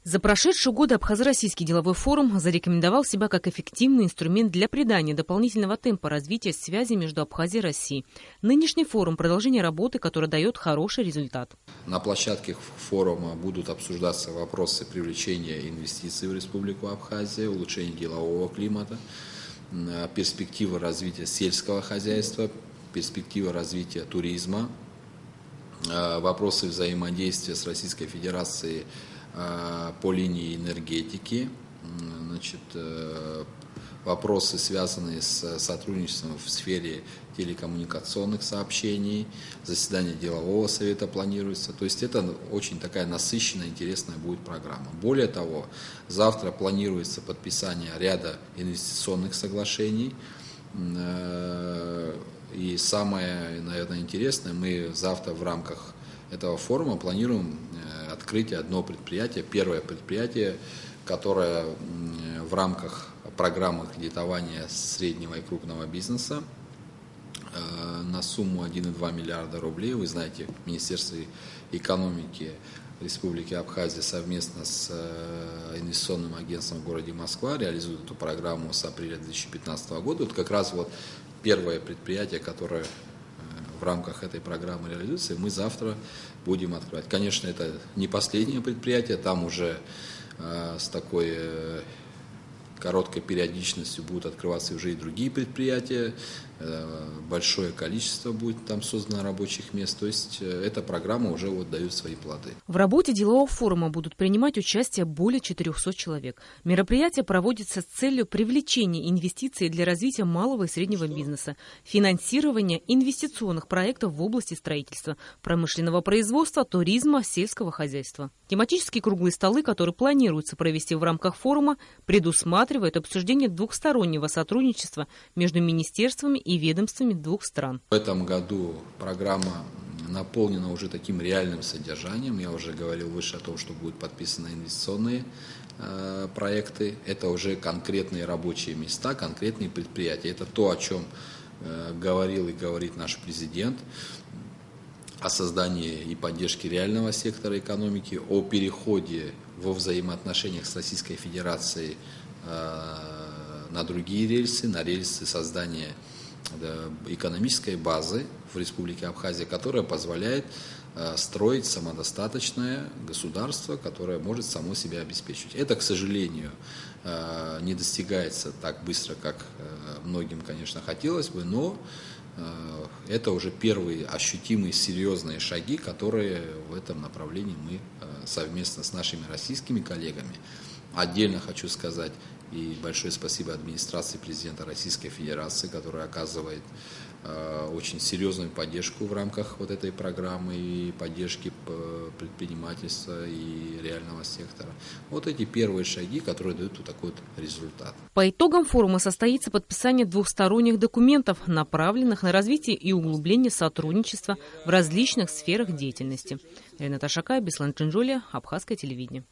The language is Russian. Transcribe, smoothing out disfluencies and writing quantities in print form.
За прошедшие годы Абхазо-Российский деловой форум зарекомендовал себя как эффективный инструмент для придания дополнительного темпа развития связи между Абхазией и Россией. Нынешний форум – продолжение работы, которая дает хороший результат. На площадке форума будут обсуждаться вопросы привлечения инвестиций в Республику Абхазия, улучшения делового климата, перспективы развития сельского хозяйства, перспективы развития туризма, вопросы взаимодействия с Российской Федерацией по линии энергетики, вопросы, связанные с сотрудничеством в сфере телекоммуникационных сообщений, заседание делового совета планируется. То есть это очень такая насыщенная, интересная будет программа. Более того, завтра планируется подписание ряда инвестиционных соглашений. И самое, наверное, интересное, мы завтра в рамках этого форума планируем открытие одного предприятия, первое предприятие, которое в рамках программы кредитования среднего и крупного бизнеса на сумму 1,2 миллиарда рублей. Вы знаете, Министерство экономики Республики Абхазия совместно с инвестиционным агентством в городе Москва реализует эту программу с апреля 2015 года. Вот как раз вот первое предприятие, которое в рамках этой программы реализуется, мы завтра будем открывать. Конечно, это не последнее предприятие, там уже с такой короткой периодичностью будут открываться уже и другие предприятия, большое количество будет там создано рабочих мест, то есть эта программа уже вот дает свои плоды. В работе делового форума будут принимать участие более 400 человек. Мероприятие проводится с целью привлечения инвестиций для развития малого и среднего бизнеса, финансирования инвестиционных проектов в области строительства, промышленного производства, туризма, сельского хозяйства. Тематические круглые столы, которые планируется провести в рамках форума, предусматривают обсуждение двухстороннего сотрудничества между министерствами и ведомствами двух стран. В этом году программа наполнена уже таким реальным содержанием. Я уже говорил выше о том, что будут подписаны инвестиционные проекты. Это уже конкретные рабочие места, конкретные предприятия. Это то, о чем говорил и говорит наш президент, о создании и поддержке реального сектора экономики, о переходе во взаимоотношениях с Российской Федерацией на другие рельсы, на рельсы создания экономической базы в Республике Абхазия, которая позволяет строить самодостаточное государство, которое может само себя обеспечивать. Это, к сожалению, не достигается так быстро, как многим, конечно, хотелось бы, но это уже первые ощутимые серьезные шаги, которые в этом направлении мы совместно с нашими российскими коллегами. Отдельно хочу сказать и большое спасибо администрации президента Российской Федерации, которая оказывает очень серьезную поддержку в рамках вот этой программы и поддержки предпринимательства и реального сектора. Вот эти первые шаги, которые дают вот такой вот результат. По итогам форума состоится подписание двухсторонних документов, направленных на развитие и углубление сотрудничества в различных сферах деятельности. Рената Шакая, Беслан Чинжоли, Абхазское телевидение.